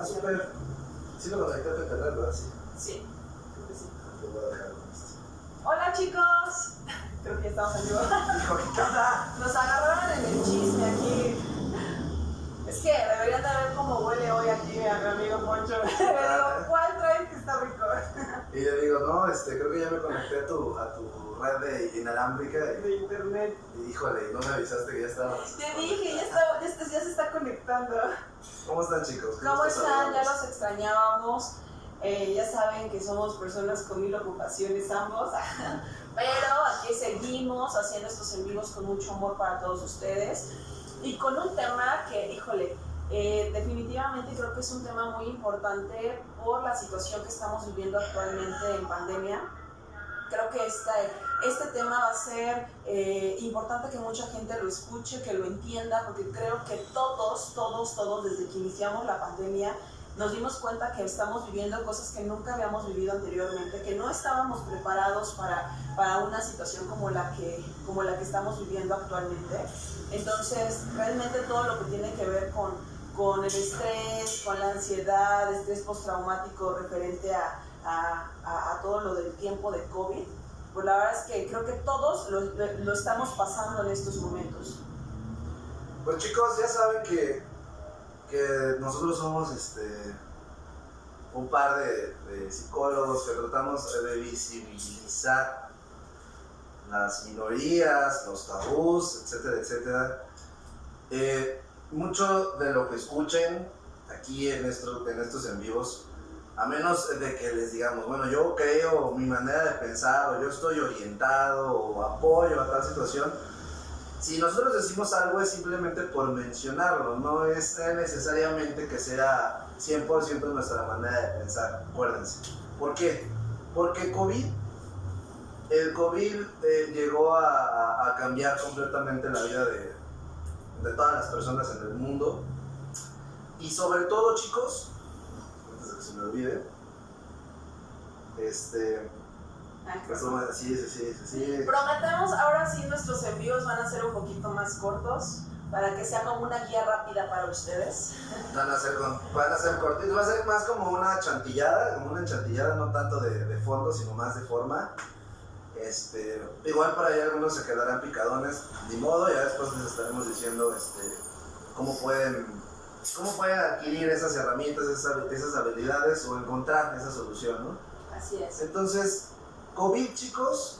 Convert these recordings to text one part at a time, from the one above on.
súper. Sí lo conecté a tu canal, ¿verdad? Sí. Sí, creo que sí. Te voy a dejar con esto. Hola chicos, creo que ya estamos en vivo. Hijo, ¿qué onda? Nos agarraron en el chisme aquí. Es que deberían de ver cómo huele hoy aquí a mi amigo Poncho. Le digo, ¿cuál traes que está rico? Y le digo, no, creo que ya me conecté a tu red de inalámbrica. De internet. Y híjole, no me avisaste que ya estábamos. Te dije, ya se está conectando. ¿Cómo están, chicos? ¿Cómo están? Ya los extrañábamos. Ya saben que somos personas con 1000 ocupaciones ambos. Pero aquí seguimos haciendo estos en vivos con mucho amor para todos ustedes. Y con un tema que, híjole, definitivamente creo que es un tema muy importante por la situación que estamos viviendo actualmente en pandemia. Creo que este tema va a ser importante que mucha gente lo escuche, que lo entienda, porque creo que todos, desde que iniciamos la pandemia, nos dimos cuenta que estamos viviendo cosas que nunca habíamos vivido anteriormente, que no estábamos preparados para una situación como la que estamos viviendo actualmente. Entonces, realmente todo lo que tiene que ver con el estrés, con la ansiedad, estrés postraumático referente a todo lo del tiempo de COVID, pues la verdad es que creo que todos lo estamos pasando en estos momentos. Pues chicos, ya saben que nosotros somos un par de psicólogos que tratamos de visibilizar las minorías, los tabús, etcétera, etcétera. Mucho de lo que escuchen aquí en estos en vivos, a menos de que les digamos, bueno, yo creo mi manera de pensar, o yo estoy orientado, o apoyo a tal situación, si nosotros decimos algo es simplemente por mencionarlo, no es necesariamente que sea 100% nuestra manera de pensar, acuérdense. ¿Por qué? Porque el COVID llegó a cambiar completamente la vida de todas las personas en el mundo. Y sobre todo, chicos, antes de que se me olvide, sí. Prometemos, ahora sí nuestros envíos van a ser un poquito más cortos para que sea como una guía rápida para ustedes. Van a ser cortitos, va a ser más como una chantillada, no tanto de fondo, sino más de forma. Igual por ahí algunos se quedarán picadones, ni modo, ya después les estaremos diciendo cómo pueden adquirir esas herramientas, esas habilidades o encontrar esa solución, ¿no? Así es. Entonces, COVID, chicos,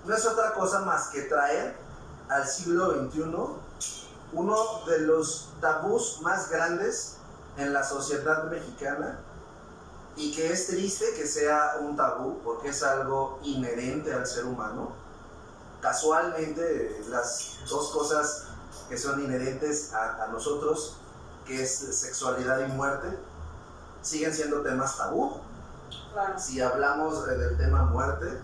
no es otra cosa más que traer al siglo XXI uno de los tabús más grandes en la sociedad mexicana, y que es triste que sea un tabú porque es algo inherente al ser humano. Casualmente, las dos cosas que son inherentes a nosotros, que es sexualidad y muerte, siguen siendo temas tabú. Claro. Si hablamos del tema muerte,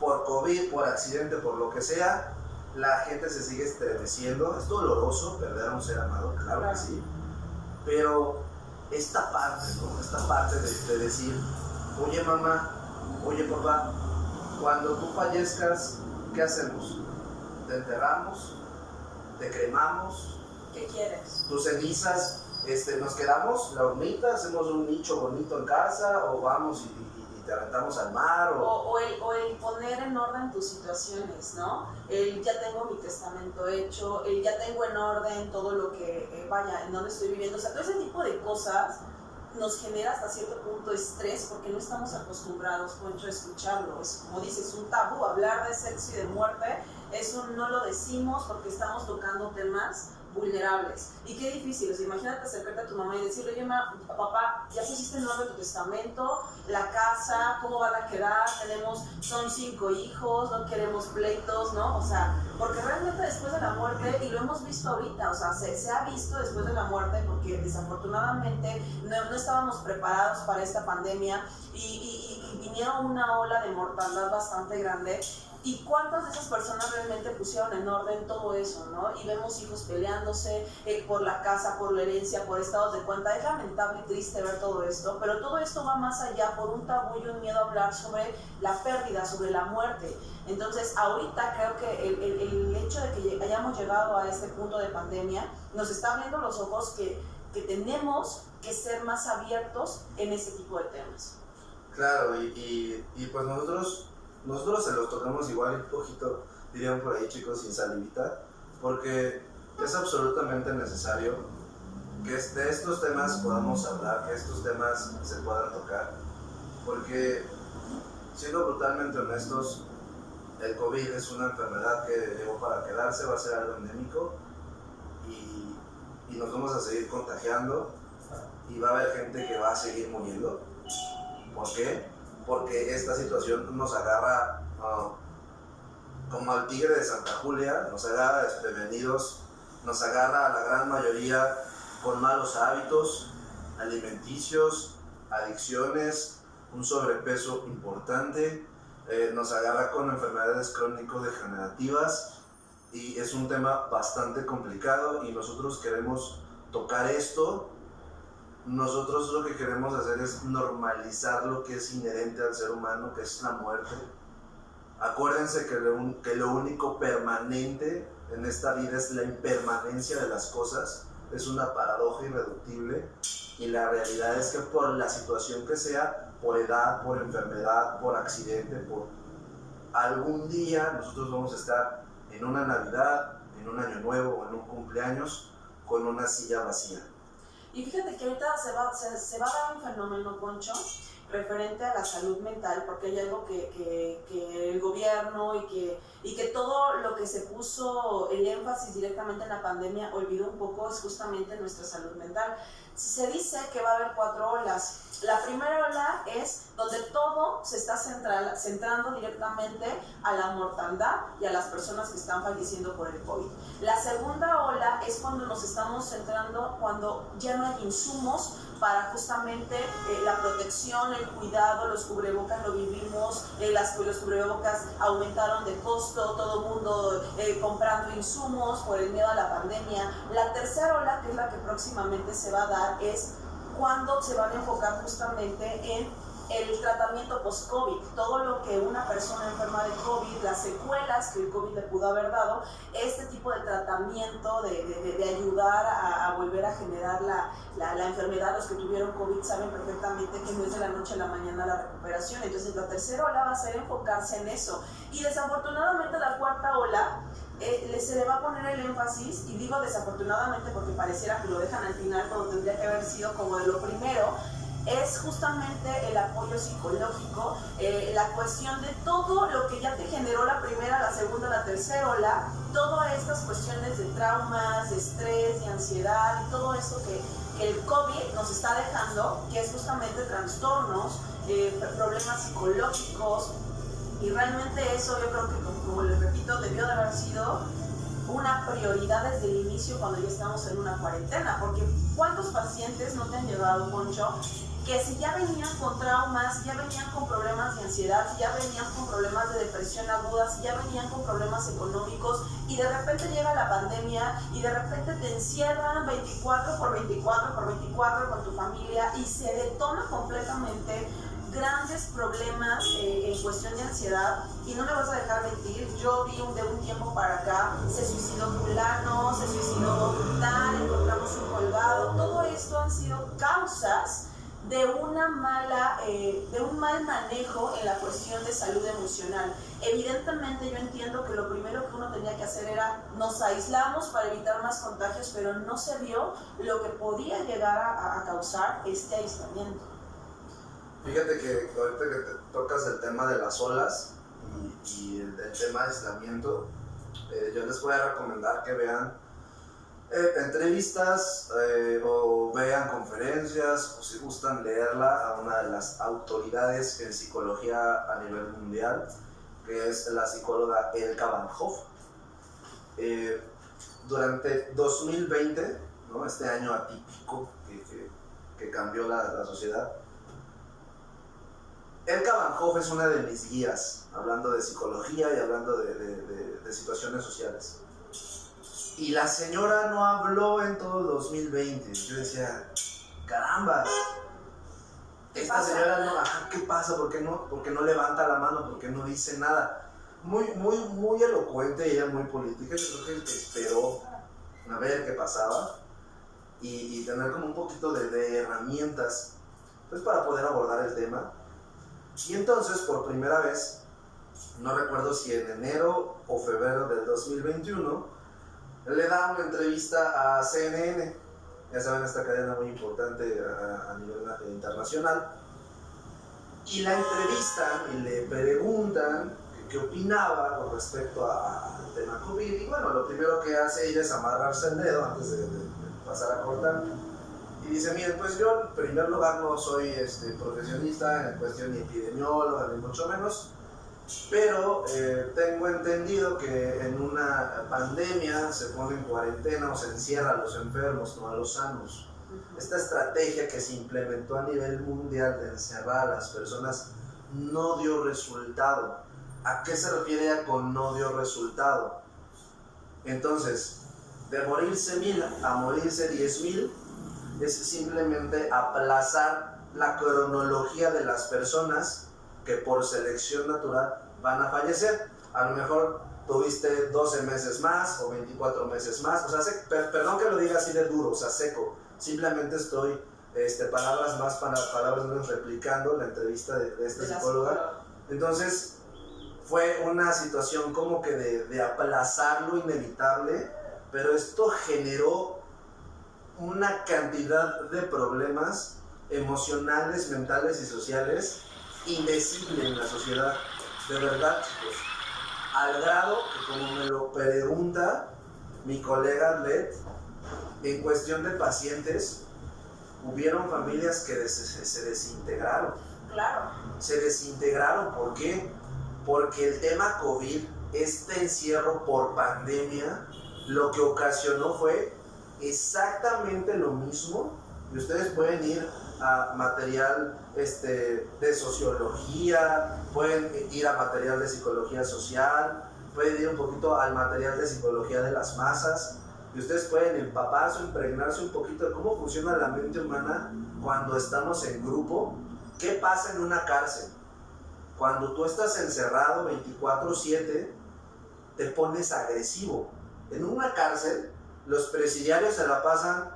por COVID, por accidente, por lo que sea, la gente se sigue estremeciendo. Es doloroso perder a un ser amado, claro que sí, pero esta parte, ¿no? Esta parte de decir, oye mamá, oye papá, cuando tú fallezcas, ¿qué hacemos? ¿Te enterramos? ¿Te cremamos? ¿Qué quieres? ¿Tus cenizas? ¿Nos quedamos la hornita, hacemos un nicho bonito en casa, o vamos y te aventamos al mar? O el poner en orden tus situaciones, ¿no? El ya tengo mi testamento hecho, el ya tengo en orden todo lo que, en donde estoy viviendo. O sea, todo ese tipo de cosas nos genera hasta cierto punto estrés porque no estamos acostumbrados, Poncho, a escucharlo. Es como dices, un tabú. Hablar de sexo y de muerte, eso no lo decimos porque estamos tocando temas vulnerables. Y qué difícil, o sea, imagínate acercarte a tu mamá y decirle, oye, papá, ya pusiste en orden tu testamento, la casa, cómo van a quedar, son 5 hijos, no queremos pleitos, ¿no? O sea, porque realmente después de la muerte, y lo hemos visto ahorita, o sea, se ha visto después de la muerte, porque desafortunadamente no estábamos preparados para esta pandemia y vinieron una ola de mortandad bastante grande. ¿Y cuántas de esas personas realmente pusieron en orden todo eso, no? Y vemos hijos peleándose por la casa, por la herencia, por estados de cuenta. Es lamentable y triste ver todo esto, pero todo esto va más allá por un tabú y un miedo a hablar sobre la pérdida, sobre la muerte. Entonces, ahorita creo que el hecho de que hayamos llegado a este punto de pandemia nos está abriendo los ojos que que tenemos que ser más abiertos en ese tipo de temas. Claro, y pues nosotros se los tocamos igual un poquito, dirían por ahí chicos, sin salivita, porque es absolutamente necesario que de estos temas podamos hablar, que estos temas se puedan tocar, porque siendo brutalmente honestos, el COVID es una enfermedad que llegó para quedarse, va a ser algo endémico y nos vamos a seguir contagiando y va a haber gente que va a seguir muriendo. ¿Por qué? Porque esta situación nos agarra como al tigre de Santa Julia, nos agarra desprevenidos, nos agarra a la gran mayoría con malos hábitos alimenticios, adicciones, un sobrepeso importante, nos agarra con enfermedades crónico-degenerativas y es un tema bastante complicado y nosotros queremos tocar esto. Nosotros lo que queremos hacer es normalizar lo que es inherente al ser humano, que es la muerte. Acuérdense que lo único permanente en esta vida es la impermanencia de las cosas. Es una paradoja irreductible y la realidad es que por la situación que sea, por edad, por enfermedad, por accidente, por algún día nosotros vamos a estar en una Navidad, en un Año Nuevo o en un cumpleaños con una silla vacía. Y fíjate que ahorita se va a dar un fenómeno, Poncho, referente a la salud mental, porque hay algo que el gobierno y que todo lo que se puso el énfasis directamente en la pandemia olvidó un poco, es justamente nuestra salud mental. Se dice que va a haber 4 olas. La primera ola es donde todo se está centrando directamente a la mortandad y a las personas que están falleciendo por el COVID. La segunda ola es cuando nos estamos centrando, cuando ya no hay insumos para justamente la protección, el cuidado, los cubrebocas lo vivimos, los cubrebocas aumentaron de costo, todo el mundo comprando insumos por el miedo a la pandemia. La tercera ola, que es la que próximamente se va a dar, es cuando se van a enfocar justamente en el tratamiento post-COVID, todo lo que una persona enferma de COVID, las secuelas que el COVID le pudo haber dado, este tipo de tratamiento de ayudar a volver a generar la enfermedad. Los que tuvieron COVID saben perfectamente que no es de la noche a la mañana la recuperación. Entonces la tercera ola va a ser enfocarse en eso. Y desafortunadamente la cuarta ola se le va a poner el énfasis, y digo desafortunadamente porque pareciera que lo dejan al final cuando tendría que haber sido como de lo primero, es justamente el apoyo psicológico, la cuestión de todo lo que ya te generó la primera, la segunda, la tercera ola, todas estas cuestiones de traumas, de estrés, de ansiedad y todo esto que el COVID nos está dejando, que es justamente trastornos, problemas psicológicos. Y realmente eso yo creo que, como les repito, debió de haber sido una prioridad desde el inicio cuando ya estamos en una cuarentena, porque ¿cuántos pacientes no te han llegado, Poncho, que si ya venían con traumas, si ya venían con problemas de ansiedad, si ya venían con problemas de depresión aguda, si ya venían con problemas económicos, y de repente llega la pandemia y de repente te encierran 24/24 con tu familia y se detona completamente grandes problemas en cuestión de ansiedad? Y no me vas a dejar mentir, yo vi de un tiempo para acá, se suicidó fulano, se suicidó tal, encontramos un colgado. Todo esto han sido causas de un mal manejo en la cuestión de salud emocional. Evidentemente yo entiendo que lo primero que uno tenía que hacer era nos aislamos para evitar más contagios, pero no se vio lo que podía llegar a causar este aislamiento. Fíjate que ahorita que te tocas el tema de las olas y el tema de aislamiento, yo les voy a recomendar que vean entrevistas o vean conferencias, o si gustan leerla, a una de las autoridades en psicología a nivel mundial, que es la psicóloga Elka Van Hoff. Durante 2020, ¿no?, este año atípico que cambió la sociedad, Elka Van Hoff es una de mis guías, hablando de psicología y hablando de situaciones sociales. Y la señora no habló en todo 2020. Yo decía, caramba, esta señora no, ¿qué pasa? ¿Por qué no levanta la mano? ¿Por qué no dice nada? Muy elocuente, ella muy política. Yo creo que esperó a ver qué pasaba. y tener como un poquito de herramientas pues, para poder abordar el tema. Y entonces, por primera vez, no recuerdo si en enero o febrero del 2021, le da una entrevista a CNN, ya saben, esta cadena muy importante a nivel internacional, y la entrevistan y le preguntan qué opinaba con respecto al tema COVID, y bueno, lo primero que hace ella es amarrarse el dedo antes de pasar a cortar, y dice, miren, pues yo en primer lugar no soy profesionista en cuestión ni epidemióloga, ni mucho menos, pero tengo entendido que en una pandemia se pone en cuarentena o se encierra a los enfermos, no a los sanos. Esta estrategia que se implementó a nivel mundial de encerrar a las personas no dio resultado. ¿A qué se refiere con no dio resultado? Entonces, de morirse 1000 a morirse 10,000 es simplemente aplazar la cronología de las personas que por selección natural van a fallecer. A lo mejor tuviste 12 meses más o 24 meses más, o sea, perdón que lo diga así de duro, o sea, seco, simplemente estoy palabras más, palabras menos replicando la entrevista de esta psicóloga. Entonces fue una situación como que de aplazar lo inevitable, pero esto generó una cantidad de problemas emocionales, mentales y sociales indecible en la sociedad, de verdad, chicos, al grado que, como me lo pregunta mi colega Led, en cuestión de pacientes, hubieron familias que se desintegraron. Claro. Se desintegraron, ¿por qué? Porque el tema COVID, este encierro por pandemia, lo que ocasionó fue exactamente lo mismo, y ustedes pueden ir a material de sociología, pueden ir a material de psicología social, pueden ir un poquito al material de psicología de las masas, y ustedes pueden empaparse, impregnarse un poquito de cómo funciona la mente humana cuando estamos en grupo. ¿Qué pasa en una cárcel? Cuando tú estás encerrado 24/7, te pones agresivo. En una cárcel, los presidiarios se la pasan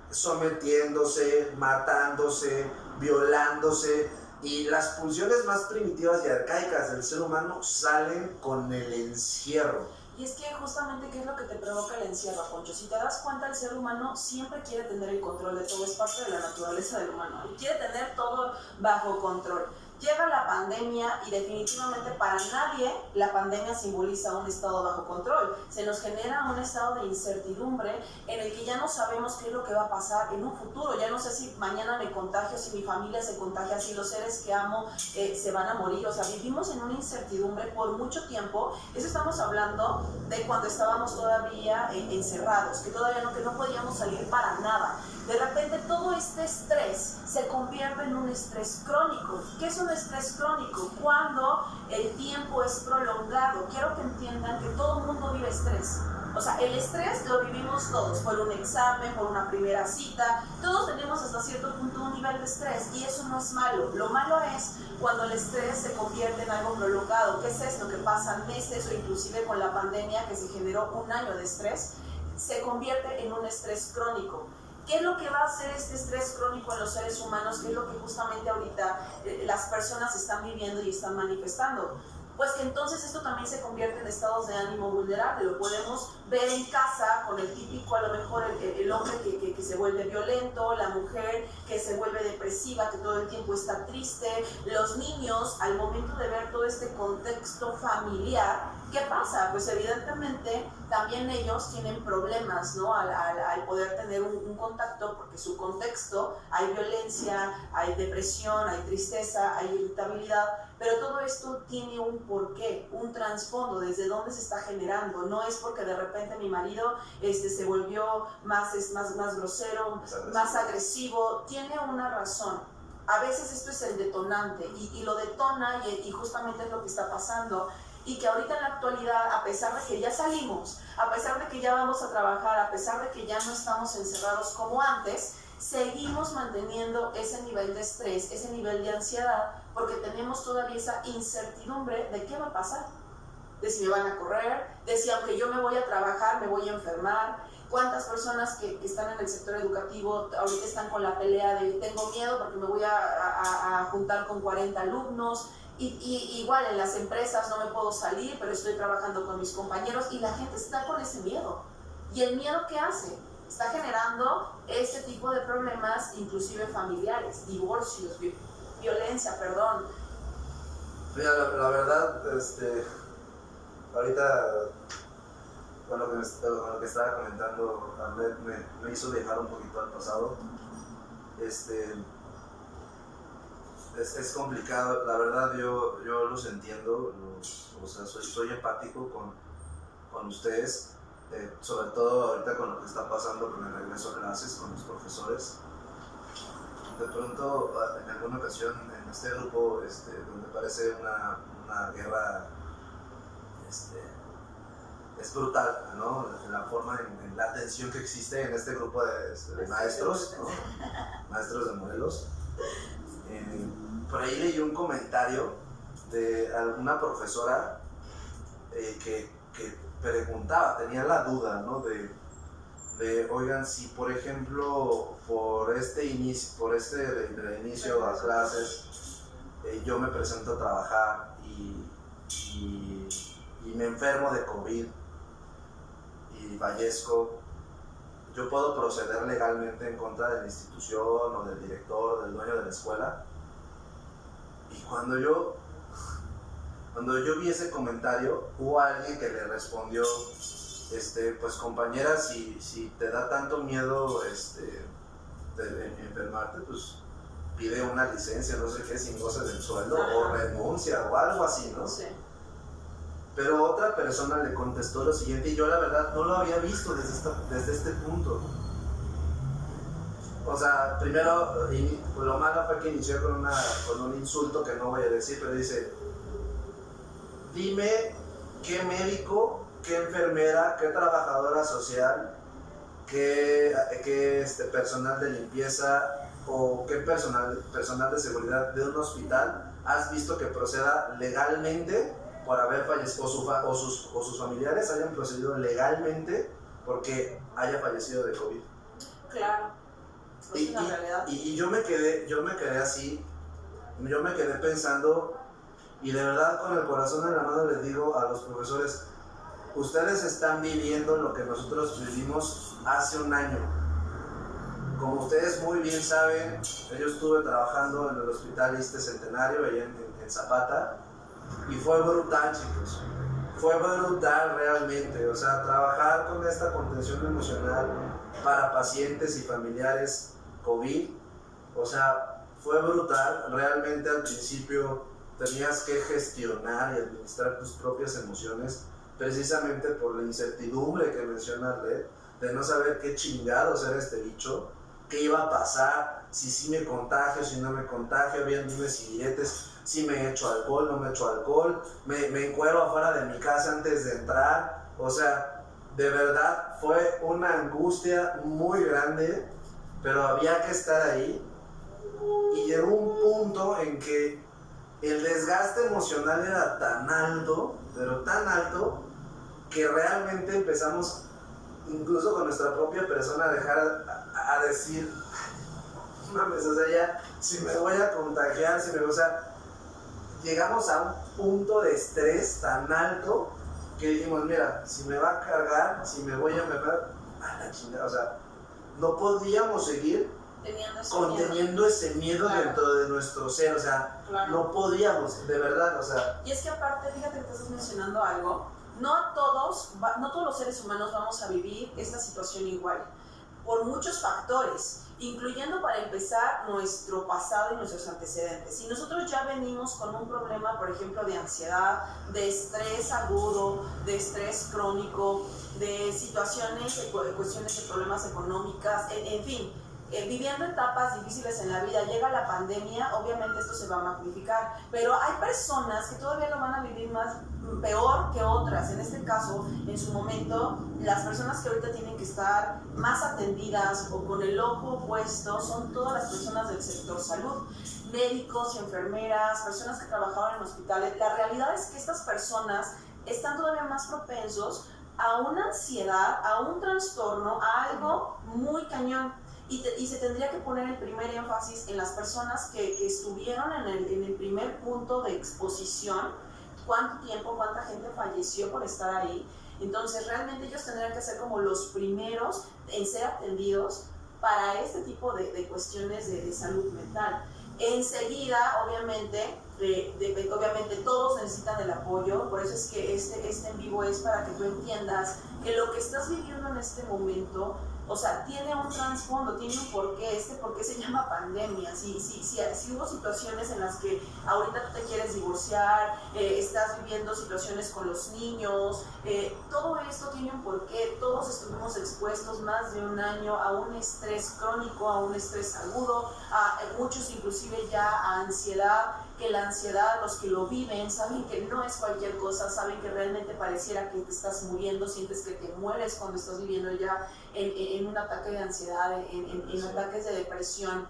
sometiéndose, matándose, violándose, y las pulsiones más primitivas y arcaicas del ser humano salen con el encierro. Y es que justamente, ¿qué es lo que te provoca el encierro, Poncho? Si te das cuenta, el ser humano siempre quiere tener el control de todo, es parte de la naturaleza del humano, y quiere tener todo bajo control. Llega la pandemia y definitivamente para nadie la pandemia simboliza un estado bajo control. Se nos genera un estado de incertidumbre en el que ya no sabemos qué es lo que va a pasar en un futuro. Ya no sé si mañana me contagio, si mi familia se contagia, si los seres que amo se van a morir. O sea, vivimos en una incertidumbre por mucho tiempo. Eso estamos hablando de cuando estábamos todavía encerrados, que no podíamos salir para nada. De repente todo este estrés se convierte en un estrés crónico. ¿Qué es un estrés crónico? Cuando el tiempo es prolongado. Quiero que entiendan que todo el mundo vive estrés. O sea, el estrés lo vivimos todos, por un examen, por una primera cita. Todos tenemos hasta cierto punto un nivel de estrés, y eso no es malo. Lo malo es cuando el estrés se convierte en algo prolongado. ¿Qué es esto? Que pasan meses, o inclusive con la pandemia, que se generó un año de estrés, se convierte en un estrés crónico. ¿Qué es lo que va a hacer este estrés crónico en los seres humanos? ¿Qué es lo que justamente ahorita las personas están viviendo y están manifestando? Pues que entonces esto también se convierte en estados de ánimo vulnerable. Lo podemos ver en casa con el típico, a lo mejor el hombre que se vuelve violento, la mujer que se vuelve depresiva, que todo el tiempo está triste, los niños, al momento de ver todo este contexto familiar, ¿qué pasa? Pues evidentemente también ellos tienen problemas, ¿no? Al poder tener un contacto, porque su contexto, hay violencia, hay depresión, hay tristeza, hay irritabilidad, pero todo esto tiene un porqué, un trasfondo, desde dónde se está generando. No es porque de repente mi marido se volvió más grosero, más agresivo, tiene una razón. A veces esto es el detonante y lo detona y justamente es lo que está pasando. Y que ahorita en la actualidad, a pesar de que ya salimos, a pesar de que ya vamos a trabajar, a pesar de que ya no estamos encerrados como antes, seguimos manteniendo ese nivel de estrés, ese nivel de ansiedad, porque tenemos todavía esa incertidumbre de qué va a pasar, de si me van a correr, de si aunque yo me voy a trabajar me voy a enfermar. ¿Cuántas personas que están en el sector educativo ahorita están con la pelea de tengo miedo porque me voy a juntar con 40 alumnos? Y igual en las empresas no me puedo salir, pero estoy trabajando con mis compañeros y la gente está con ese miedo. ¿Y el miedo qué hace? Está generando este tipo de problemas, inclusive familiares, divorcios, violencia, perdón. Mira, la verdad, ahorita con lo que estaba comentando, me hizo viajar un poquito al pasado. Es complicado, la verdad yo los entiendo, o sea, soy empático con ustedes, sobre todo ahorita con lo que está pasando con el regreso a clases, con los profesores. De pronto, en alguna ocasión, en este grupo, donde parece una guerra, es brutal, ¿no? La forma, en la tensión que existe en este grupo de maestros, ¿no? Maestros de Morelos. Por ahí leí un comentario de alguna profesora que preguntaba, tenía la duda, ¿no? Oigan, si por ejemplo por este inicio a clases yo me presento a trabajar y me enfermo de COVID y fallezco, ¿yo puedo proceder legalmente en contra de la institución o del director o del dueño de la escuela? Y cuando yo vi ese comentario, hubo alguien que le respondió, pues compañera, si te da tanto miedo de enfermarte, pues pide una licencia, no sé qué, sin goce del sueldo, o renuncia, o algo así, ¿no? Sí. Pero otra persona le contestó lo siguiente, y yo la verdad no lo había visto desde este punto. O sea, primero, lo malo fue que inició con un insulto que no voy a decir, pero dice, dime qué médico, qué enfermera, qué trabajadora social, qué personal de limpieza o qué personal de seguridad de un hospital has visto que proceda legalmente por haber fallecido, o sus familiares hayan procedido legalmente porque haya fallecido de COVID. Claro. Es una realidad. Y yo me quedé así, yo me quedé pensando, y de verdad con el corazón en la mano les digo a los profesores, ustedes están viviendo lo que nosotros vivimos hace un año. Como ustedes muy bien saben, yo estuve trabajando en el Hospital Iste Centenario, allá en Zapata, y fue brutal, chicos. Fue brutal realmente, o sea, trabajar con esta contención emocional para pacientes y familiares COVID, o sea, fue brutal. Realmente al principio tenías que gestionar y administrar tus propias emociones, precisamente por la incertidumbre que menciona Arlet, de no saber qué chingados era este bicho, qué iba a pasar, si sí me contagio, si no me contagio, había dimes y diretes, si me echo alcohol, no me echo alcohol, me encuero afuera de mi casa antes de entrar. O sea, de verdad fue una angustia muy grande, pero había que estar ahí. Y llegó un punto en que el desgaste emocional era tan alto, pero tan alto, que realmente empezamos, incluso con nuestra propia persona, a dejar a decir, mames, o sea, ya, si me voy a contagiar, o sea, llegamos a un punto de estrés tan alto que dijimos, mira, si me va a cargar, si me voy a enfermar, a la chingada, o sea, no podíamos seguir conteniendo ese miedo, claro, dentro de nuestro ser, o sea, claro, no podíamos, de verdad, o sea. Y es que aparte, fíjate que te estás mencionando algo, no todos los seres humanos vamos a vivir esta situación igual, por muchos factores, incluyendo para empezar nuestro pasado y nuestros antecedentes. Si nosotros ya venimos con un problema, por ejemplo, de ansiedad, de estrés agudo, de estrés crónico, de situaciones, cuestiones de problemas económicas, en fin, viviendo etapas difíciles en la vida, llega la pandemia, obviamente esto se va a magnificar, pero hay personas que todavía lo van a vivir peor que otras. En este caso, en su momento, las personas que ahorita tienen que estar más atendidas o con el ojo puesto son todas las personas del sector salud, médicos, enfermeras, personas que trabajaban en hospitales. La realidad es que estas personas están todavía más propensos a una ansiedad, a un trastorno, a algo muy cañón. Y se tendría que poner el primer énfasis en las personas que estuvieron en el primer punto de exposición, cuánto tiempo, cuánta gente falleció por estar ahí. Entonces realmente ellos tendrían que ser como los primeros en ser atendidos para este tipo de cuestiones de salud mental. Enseguida, obviamente, obviamente todos necesitan el apoyo, por eso es que este en vivo es para que tú entiendas que lo que estás viviendo en este momento, o sea, tiene un trasfondo, tiene un porqué. Este porqué se llama pandemia. Si hubo situaciones en las que ahorita tú te quieres divorciar, estás viviendo situaciones con los niños, todo esto tiene un porqué. Todos estuvimos expuestos más de un año a un estrés crónico, a un estrés agudo, a muchos inclusive ya a ansiedad, que la ansiedad, los que lo viven, saben que no es cualquier cosa, saben que realmente pareciera que te estás muriendo, sientes que te mueres cuando estás viviendo ya en un ataque de ansiedad, en ataques de depresión.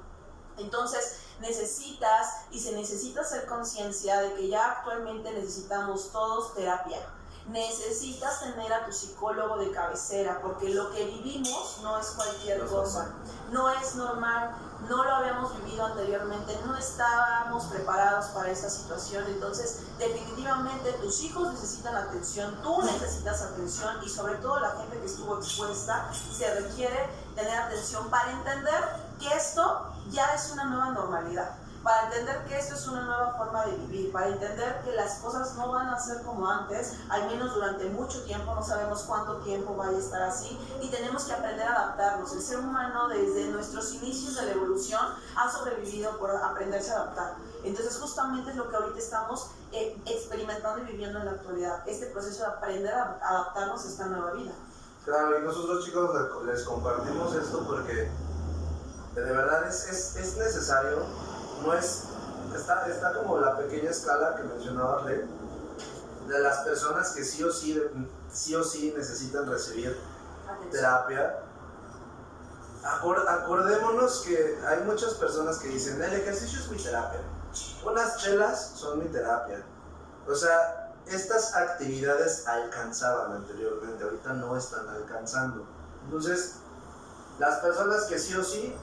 Entonces se necesita hacer conciencia de que ya actualmente necesitamos todos terapia. Necesitas tener a tu psicólogo de cabecera, porque lo que vivimos no es cualquier cosa, no es normal, no lo habíamos vivido anteriormente, no estábamos preparados para esta situación. Entonces definitivamente tus hijos necesitan atención, tú necesitas atención, y sobre todo la gente que estuvo expuesta, se requiere tener atención para entender que esto ya es una nueva normalidad, para entender que esto es una nueva forma de vivir, para entender que las cosas no van a ser como antes, al menos durante mucho tiempo, no sabemos cuánto tiempo vaya a estar así, y tenemos que aprender a adaptarnos. El ser humano desde nuestros inicios de la evolución ha sobrevivido por aprenderse a adaptar. Entonces justamente es lo que ahorita estamos experimentando y viviendo en la actualidad, este proceso de aprender a adaptarnos a esta nueva vida. Claro, y nosotros, chicos, les compartimos esto porque de verdad es necesario. No está como la pequeña escala que mencionaba Rey, de las personas que sí o sí necesitan recibir terapia. Acordémonos que hay muchas personas que dicen, el ejercicio es mi terapia, unas chelas son mi terapia. O sea, estas actividades alcanzaban anteriormente, ahorita no están alcanzando. Entonces, las personas que sí o sí,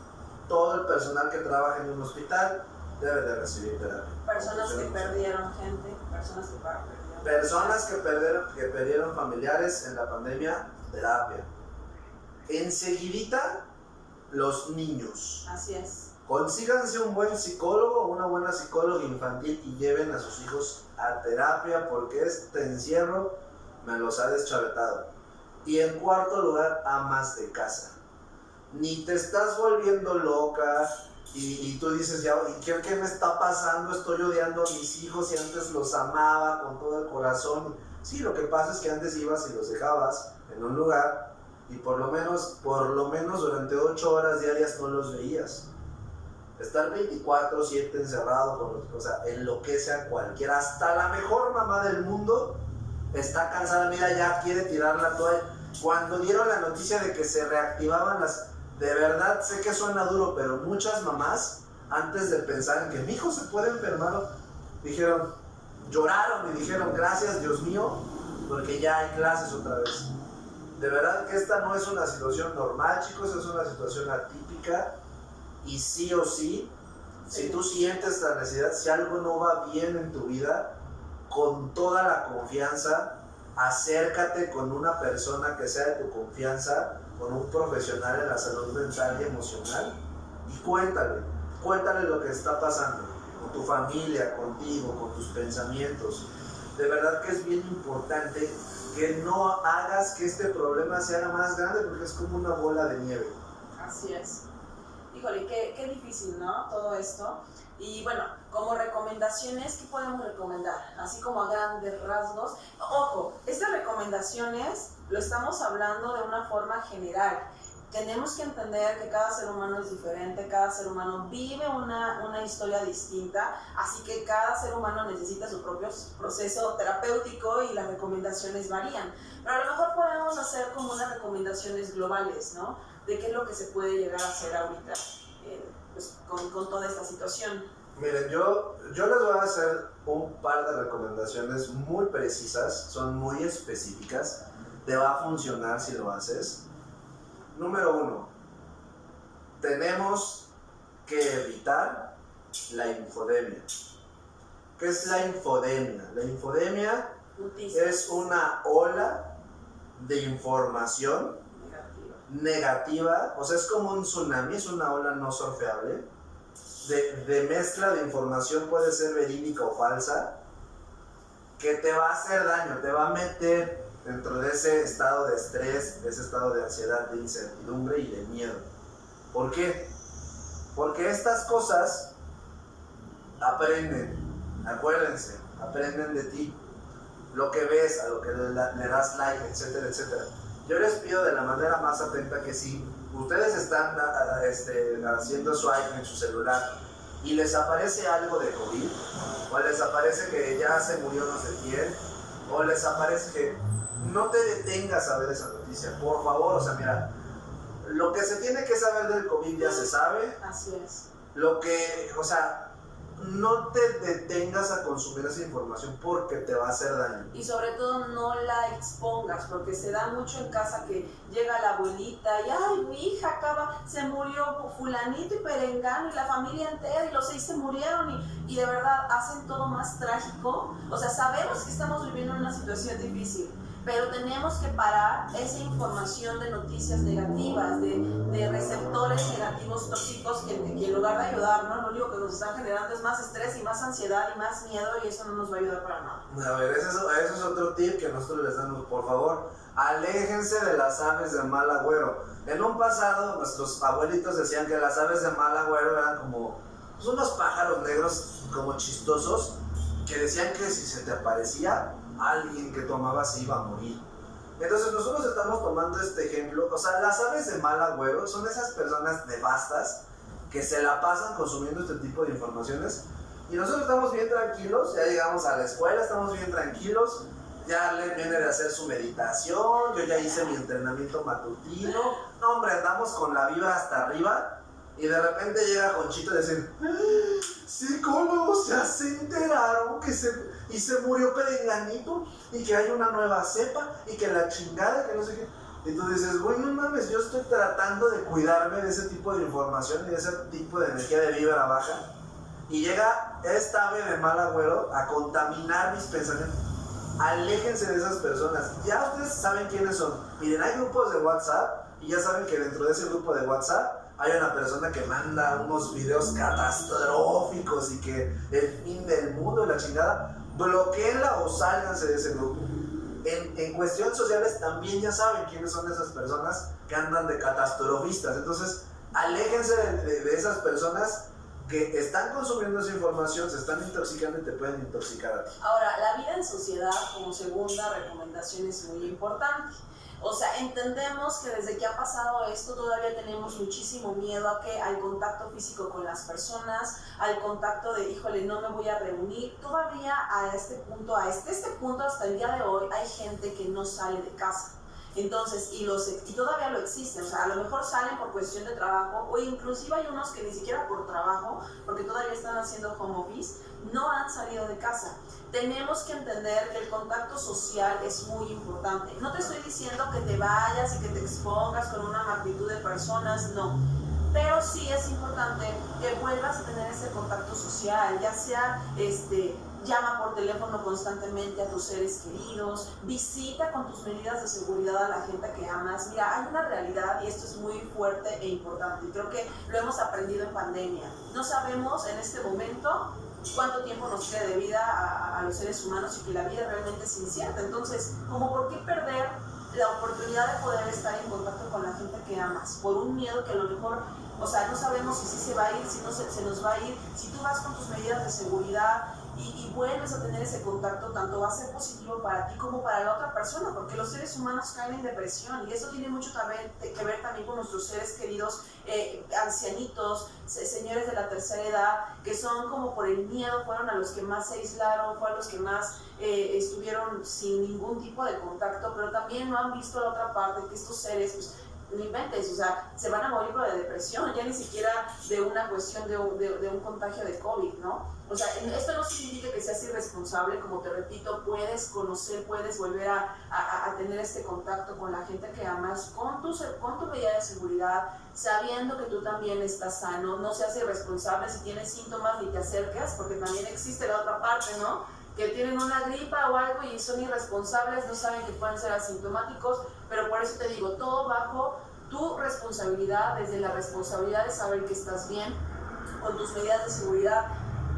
todo el personal que trabaja en un hospital debe de recibir terapia. Personas que perdieron gente, personas que perdieron familiares en la pandemia, terapia. Enseguidita, los niños. Así es. Consíganse un buen psicólogo o una buena psicóloga infantil y lleven a sus hijos a terapia, porque este encierro me los ha deschavetado. Y en cuarto lugar, amas de casa. Ni te estás volviendo loca y tú dices, ya, ¿qué me está pasando? Estoy odiando a mis hijos y antes los amaba con todo el corazón. Sí, lo que pasa es que antes ibas y los dejabas en un lugar y por lo menos durante 8 horas diarias no los veías. Estar 24/7 encerrado, o sea, enloquece a cualquiera. Hasta la mejor mamá del mundo está cansada, mira, ya quiere tirar la toalla. Cuando dieron la noticia de que se reactivaban de verdad, sé que suena duro, pero muchas mamás, antes de pensar en que mi hijo se puede enfermar, lloraron y dijeron, gracias Dios mío, porque ya hay clases otra vez. De verdad que esta no es una situación normal, chicos, es una situación atípica, y sí o sí, si tú sientes la necesidad, si algo no va bien en tu vida, con toda la confianza, acércate con una persona que sea de tu confianza, con un profesional en la salud mental y emocional, y cuéntale lo que está pasando con tu familia, contigo, con tus pensamientos. De verdad que es bien importante que no hagas que este problema sea más grande, porque es como una bola de nieve. Así es. Híjole, qué difícil, ¿no? Todo esto. Y bueno, como recomendaciones, ¿qué podemos recomendar? Así como a grandes rasgos. Ojo, estas recomendaciones lo estamos hablando de una forma general. Tenemos que entender que cada ser humano es diferente, cada ser humano vive una historia distinta, así que cada ser humano necesita su propio proceso terapéutico y las recomendaciones varían. Pero a lo mejor podemos hacer como unas recomendaciones globales, ¿no? De qué es lo que se puede llegar a hacer ahorita pues, con toda esta situación. Miren, yo les voy a hacer un par de recomendaciones muy precisas, son muy específicas, te va a funcionar si lo haces. Número 1, tenemos que evitar la infodemia. ¿Qué es la infodemia? La infodemia es una ola de información negativa, o sea, es como un tsunami, es una ola no surfeable, de mezcla de información, puede ser verídica o falsa, que te va a hacer daño, te va a meter dentro de ese estado de estrés, de ese estado de ansiedad, de incertidumbre y de miedo. ¿Por qué? Porque estas cosas aprenden, acuérdense, aprenden de ti, lo que ves, a lo que le das like, etcétera, etcétera. Yo les pido de la manera más atenta que si ustedes están haciendo swipe en su celular y les aparece algo de COVID, o les aparece que ya se murió no sé quién, o les aparece que no te detengas a ver esa noticia, por favor. O sea, mira, lo que se tiene que saber del COVID ya se sabe. Así es. No te detengas a consumir esa información porque te va a hacer daño. Y sobre todo no la expongas, porque se da mucho en casa que llega la abuelita y ay, mi hija se murió fulanito y perengano y la familia entera y los 6 se murieron y de verdad hacen todo más trágico. O sea, sabemos que estamos viviendo una situación difícil, pero tenemos que parar esa información de noticias negativas, de receptores negativos tóxicos que en lugar de ayudarnos, lo único que nos están generando es más estrés y más ansiedad y más miedo, y eso no nos va a ayudar para nada. A ver, eso es otro tip que nosotros les damos. Por favor, aléjense de las aves de mal agüero. En un pasado, nuestros abuelitos decían que las aves de mal agüero eran como pues, unos pájaros negros como chistosos, que decían que si se te aparecía alguien que tomaba se iba a morir. Entonces nosotros estamos tomando este ejemplo. O sea, las aves de mal agüero son esas personas nefastas que se la pasan consumiendo este tipo de informaciones, y nosotros estamos bien tranquilos, ya llegamos a la escuela, estamos bien tranquilos, ya le viene de hacer su meditación, yo ya hice mi entrenamiento matutino, no hombre, andamos con la vibra hasta arriba, y de repente llega Conchito y dice, psicólogos, ya se enteraron que se murió perenganito y que hay una nueva cepa y que la chingada, que no sé qué. Y tú dices, güey, no mames, yo estoy tratando de cuidarme de ese tipo de información y de ese tipo de energía de vibra baja, y llega esta ave de mal agüero a contaminar mis pensamientos. Aléjense de esas personas. Ya ustedes saben quiénes son. Miren, hay grupos de WhatsApp y ya saben que dentro de ese grupo de WhatsApp hay una persona que manda unos videos catastróficos y que el fin del mundo y la chingada. Bloqueenla o sálganse de ese grupo. En cuestiones sociales también ya saben quiénes son esas personas que andan de catastrofistas. Entonces, aléjense de esas personas que están consumiendo esa información, se están intoxicando y te pueden intoxicar a ti. Ahora, la vida en sociedad como segunda recomendación es muy importante. O sea, entendemos que desde que ha pasado esto todavía tenemos muchísimo miedo al contacto físico con las personas, al contacto de, híjole, no me voy a reunir. Todavía a este punto hasta el día de hoy hay gente que no sale de casa. Entonces, y todavía lo existen, o sea, a lo mejor salen por cuestión de trabajo, o inclusive hay unos que ni siquiera por trabajo, porque todavía están haciendo home office, no han salido de casa. Tenemos que entender que el contacto social es muy importante. No te estoy diciendo que te vayas y que te expongas con una magnitud de personas, no. Pero sí es importante que vuelvas a tener ese contacto social, ya sea llama por teléfono constantemente a tus seres queridos, visita con tus medidas de seguridad a la gente que amas. Mira, hay una realidad y esto es muy fuerte e importante, y creo que lo hemos aprendido en pandemia. No sabemos en este momento cuánto tiempo nos queda de vida a los seres humanos, y que la vida realmente es incierta. Entonces, ¿cómo por qué perder la oportunidad de poder estar en contacto con la gente que amas? Por un miedo que a lo mejor, o sea, no sabemos si sí se va a ir, si no se nos va a ir. Si tú vas con tus medidas de seguridad y vuelves a tener ese contacto, tanto va a ser positivo para ti como para la otra persona, porque los seres humanos caen en depresión, y eso tiene mucho que ver también con nuestros seres queridos, ancianitos, señores de la tercera edad, que son como por el miedo, fueron a los que más se aislaron, fueron a los que más estuvieron sin ningún tipo de contacto, pero también no han visto la otra parte, que estos seres pues, no inventes, o sea, se van a morir por de depresión, ya ni siquiera de una cuestión de un contagio de COVID, ¿no? O sea, esto no significa que seas irresponsable, como te repito, puedes conocer, puedes volver a tener este contacto con la gente que amas, con tu medida de seguridad, sabiendo que tú también estás sano, no seas irresponsable, si tienes síntomas ni te acerques, porque también existe la otra parte, ¿no? Que tienen una gripa o algo y son irresponsables, no saben que pueden ser asintomáticos, pero por eso te digo, todo bajo tu responsabilidad, desde la responsabilidad de saber que estás bien, con tus medidas de seguridad,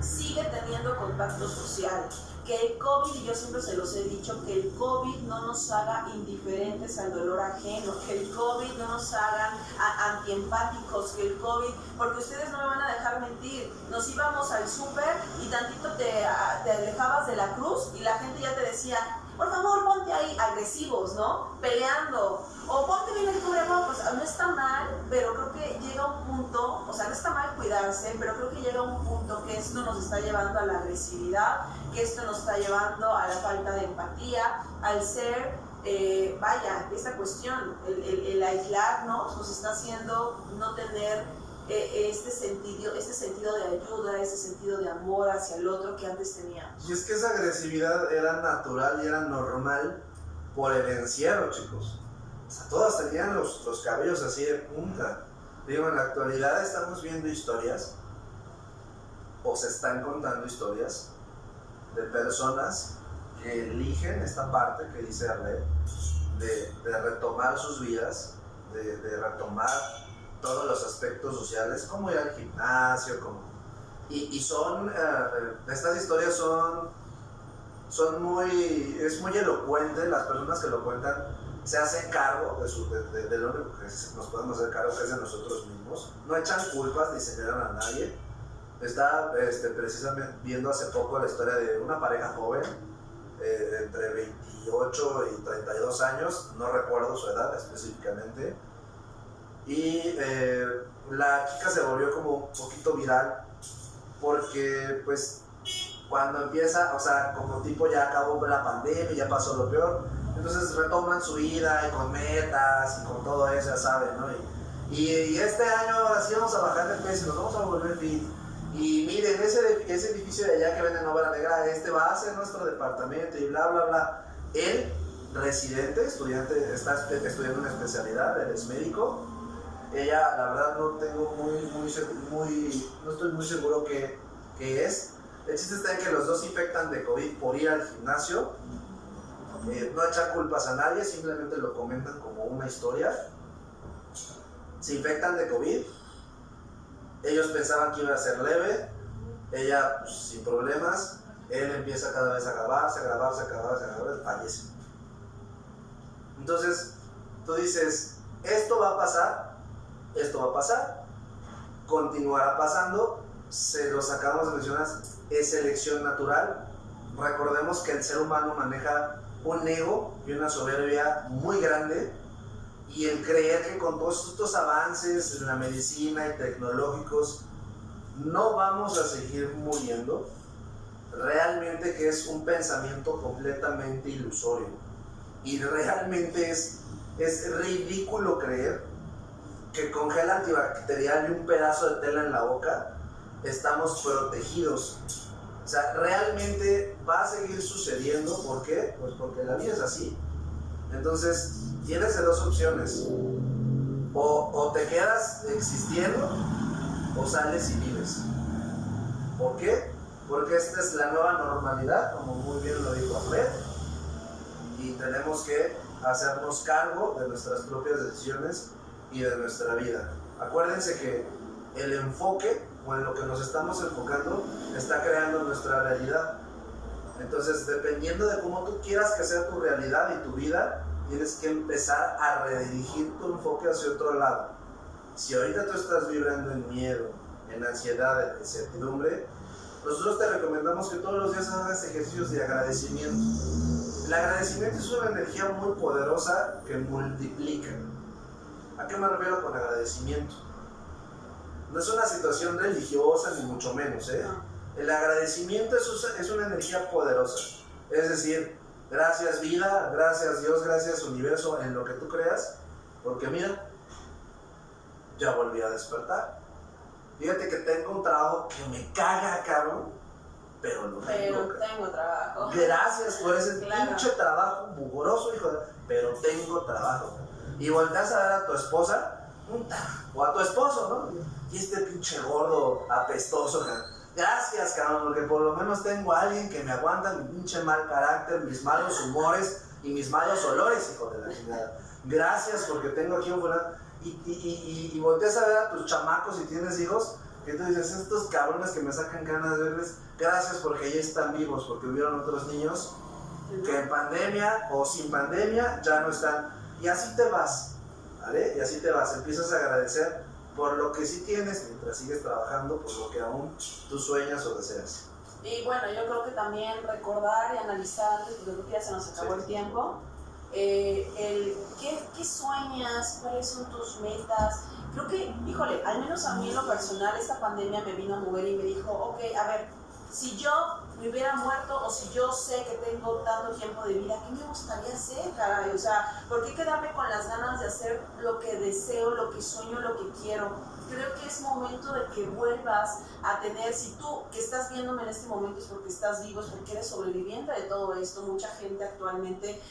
sigue teniendo contacto social. Que el COVID, y yo siempre se los he dicho, que el COVID no nos haga indiferentes al dolor ajeno, que el COVID no nos haga antiempáticos, que el COVID, porque ustedes no me van a dejar mentir, nos íbamos al súper y tantito te alejabas de la cruz y la gente ya te decía, por favor ponte ahí, agresivos, ¿no? Peleando, o ponte bien el cubrebocas, no está mal, pero creo que llega un punto, o sea, no está mal cuidarse, pero creo que llega un punto que esto nos está llevando a la agresividad, que esto nos está llevando a la falta de empatía, al ser, esta cuestión, el aislarnos nos está haciendo no tener este sentido de ayuda, este sentido de amor hacia el otro que antes teníamos. Y es que esa agresividad era natural y era normal por el encierro, chicos. O sea, todas tenían los cabellos así de punta. Digo, en la actualidad estamos viendo historias, o se están contando historias, de personas que eligen esta parte que dice Arlet, de retomar sus vidas, de retomar todos los aspectos sociales, como ir al gimnasio, y son, estas historias son muy elocuentes, las personas que lo cuentan se hacen cargo de lo único que nos podemos hacer cargo, que es de nosotros mismos, no echan culpas ni señalan a nadie. Estaba precisamente viendo hace poco la historia de una pareja joven, entre 28 y 32 años, no recuerdo su edad específicamente, y la chica se volvió como un poquito viral porque pues cuando empieza, o sea, como tipo ya acabó la pandemia, ya pasó lo peor, entonces retoman su vida y con metas y con todo eso, ya saben, ¿no? Y este año ahora sí vamos a bajar de peso, nos vamos a volver fit. Y miren, ese edificio de allá que venden obra negra, va a ser nuestro departamento y bla, bla, bla. Él, residente, estudiante, está estudiando una especialidad, él es médico. Ella, la verdad, no estoy muy seguro qué es. El chiste está en que los dos se infectan de COVID por ir al gimnasio. No echan culpas a nadie, simplemente lo comentan como una historia. Se infectan de COVID. Ellos pensaban que iba a ser leve. Ella, pues, sin problemas. Él empieza cada vez a agravarse, fallece. Entonces, tú dices, esto va a pasar, continuará pasando, se los acabamos de mencionar, es selección natural. Recordemos que el ser humano maneja un ego y una soberbia muy grande, y el creer que con todos estos avances en la medicina y tecnológicos no vamos a seguir muriendo, realmente que es un pensamiento completamente ilusorio, y realmente es ridículo creer que con gel antibacterial y un pedazo de tela en la boca estamos protegidos. O sea, realmente va a seguir sucediendo. ¿Por qué? Pues porque la vida es así. Entonces, tienes de dos opciones. O te quedas existiendo, o sales y vives. ¿Por qué? Porque esta es la nueva normalidad, como muy bien lo dijo Ahmed, y tenemos que hacernos cargo de nuestras propias decisiones y de nuestra vida. Acuérdense que el enfoque, o en lo que nos estamos enfocando, está creando nuestra realidad. Entonces, dependiendo de cómo tú quieras que sea tu realidad y tu vida, tienes que empezar a redirigir tu enfoque hacia otro lado. Si ahorita tú estás vibrando en miedo, en ansiedad, en incertidumbre, nosotros te recomendamos que todos los días hagas ejercicios de agradecimiento. El agradecimiento es una energía muy poderosa que multiplica. ¿A qué me refiero con agradecimiento? No es una situación religiosa, ni mucho menos, ¿eh? El agradecimiento es una energía poderosa. Es decir, gracias vida, gracias Dios, gracias universo, en lo que tú creas, porque mira, ya volví a despertar. Fíjate que tengo un trabajo que me caga, cabrón, pero lo tengo. Pero tengo trabajo. Gracias por ese Claro. pinche trabajo mugroso, hijo de... Pero tengo trabajo. Y volteas a ver a tu esposa, o a tu esposo, ¿no? Y este pinche gordo apestoso, cabrón. Gracias, cabrón, porque por lo menos tengo a alguien que me aguanta mi pinche mal carácter, mis malos humores y mis malos olores, hijo de la chingada. Gracias porque tengo aquí un fulano. Y volteas a ver a tus chamacos si tienes hijos, que tú dices, estos cabrones que me sacan ganas de verles, gracias porque ya están vivos, porque hubieron otros niños que en pandemia o sin pandemia ya no están. Y así te vas, ¿vale? Y así te vas, empiezas a agradecer por lo que sí tienes mientras sigues trabajando, por lo que aún tú sueñas o deseas. Y bueno, yo creo que también recordar y analizar, antes, porque creo que ya se nos acabó el tiempo, ¿qué sueñas? ¿Cuáles son tus metas? Creo que, híjole, al menos a mí en lo personal, esta pandemia me vino a mover y me dijo, ok, a ver, si yo me hubiera muerto o si yo sé que tengo tanto tiempo de vida, ¿qué me gustaría hacer, caray? O sea, ¿por qué quedarme con las ganas de hacer lo que deseo, lo que sueño, lo que quiero? Creo que es momento de que vuelvas a tener, si tú que estás viéndome en este momento es porque estás vivo, es porque eres sobreviviente de todo esto. Mucha gente actualmente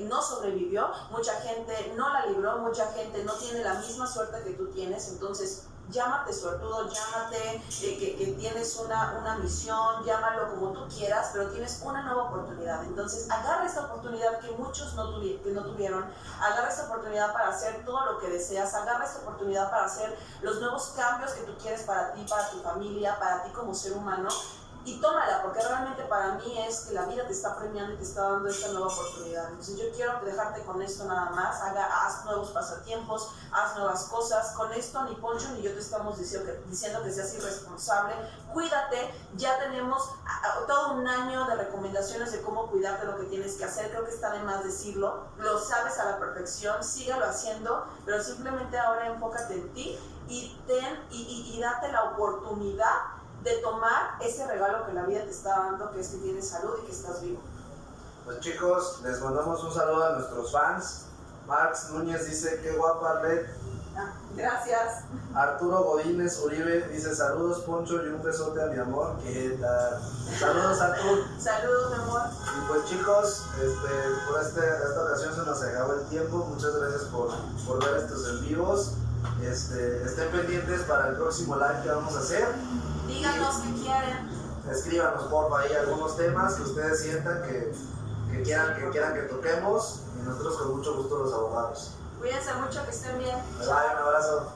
no sobrevivió, mucha gente no la libró, mucha gente no tiene la misma suerte que tú tienes, entonces llámate suertudo, llámate que tienes una misión, llámalo como tú quieras, pero tienes una nueva oportunidad. Entonces agarra esta oportunidad que muchos no tuvieron, agarra esta oportunidad para hacer todo lo que deseas, agarra esta oportunidad para hacer los nuevos cambios que tú quieres para ti, para tu familia, para ti como ser humano. Y tómala, porque realmente para mí es que la vida te está premiando y te está dando esta nueva oportunidad. Entonces yo quiero dejarte con esto nada más, haz nuevos pasatiempos, haz nuevas cosas. Con esto ni Poncho ni yo te estamos diciendo que seas irresponsable. Cuídate, ya tenemos todo un año de recomendaciones de cómo cuidarte, lo que tienes que hacer. Creo que está de más decirlo, lo sabes a la perfección, síguelo haciendo, pero simplemente ahora enfócate en ti y date la oportunidad de tomar ese regalo que la vida te está dando, que es que tienes salud y que estás vivo. Pues chicos, les mandamos un saludo a nuestros fans. Marx Núñez dice, qué guapa Red. Gracias. Arturo Godínez Uribe dice, saludos Poncho y un besote a mi amor. ¿Qué tal? Saludos Arturo. Saludos, mi amor. Y pues chicos, por esta ocasión se nos acabó el tiempo. Muchas gracias por ver estos en vivos. Estén pendientes para el próximo live que vamos a hacer. Díganos qué quieren. Escríbanos porfa ahí algunos temas que ustedes sientan que quieran que toquemos y nosotros con mucho gusto los abordamos. Cuídense mucho, que estén bien. Bye, un abrazo.